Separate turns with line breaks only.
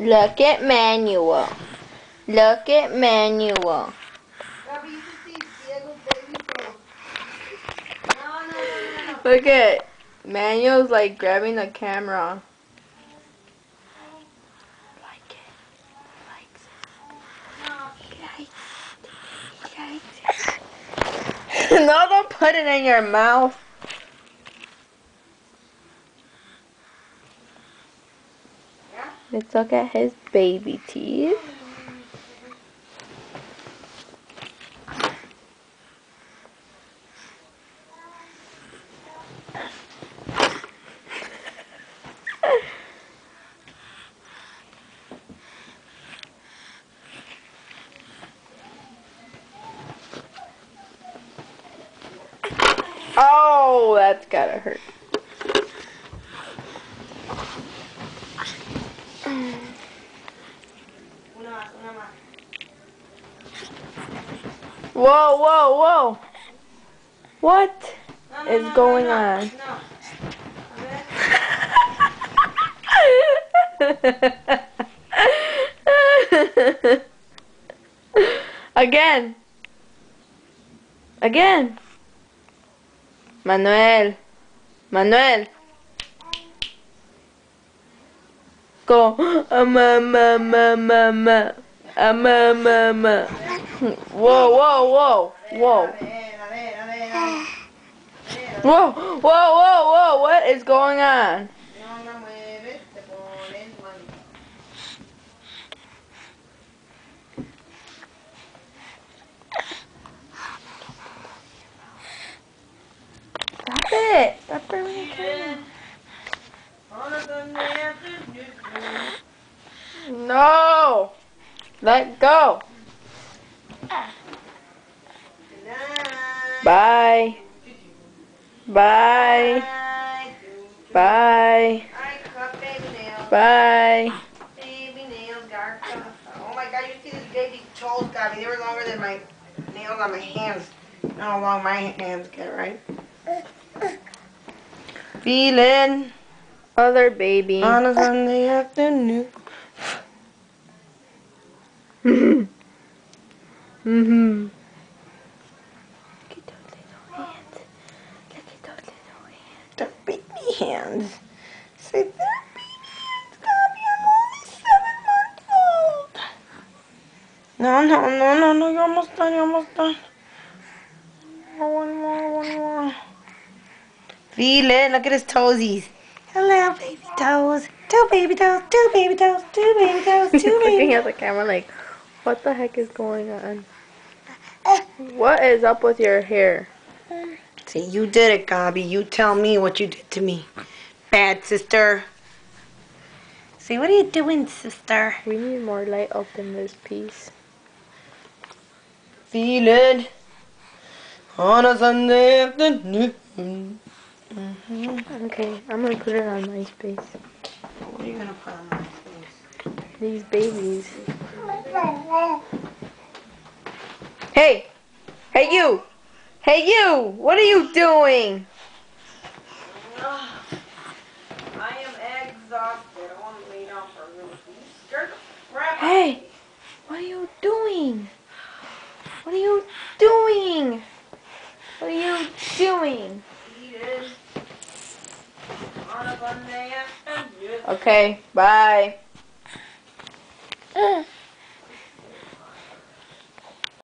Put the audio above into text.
Look at Manuel. Look at Manuel. Look at Manuel's like grabbing the camera. Like it. Likes it. No, don't put it in your mouth. Let's look at his baby teeth. Oh, that's gotta hurt. Whoa, whoa, whoa. What is going on? Again. Again. Manuel. Manuel. Go. Whoa, whoa, whoa. Whoa. Whoa, whoa, whoa, whoa. What is going on? Stop it. Stop burning the camera. No. Let go. Bye. Bye. Bye. Bye.
Baby nails, Garca. Oh my God, you see these baby toes, Gabby? They were longer than my nails on my hands. Know how long my hands get, right? Feeling
Other baby.
on a Sunday afternoon.
Mhm.
Look at those little hands. Look at those little hands. They're baby hands. Say they're baby hands, Gabby. I'm only 7 months old. No. You're almost done. You're almost done. One more. Feel it. Look at his toesies. Hello, baby toes. Two baby toes. Two baby toes. Two baby toes.
He's
Two
looking
baby.
at the camera like, what the heck is going on? What is up with your hair?
See, you did it, Gabby. You tell me what you did to me. Bad sister. See, what are you doing, sister?
We need more light up in this piece.
Feel it on a Sunday afternoon.
Okay, I'm gonna put it on MySpace.
What are you gonna put on my face?
These babies. Hey! Hey you! Hey you! What are you doing?
I am exhausted. I want to lay down for a little bit. You scared the crap out of me.
Hey! What are you doing? What are you doing? What are you doing?
Eating on a Sunday afternoon.
Okay, bye.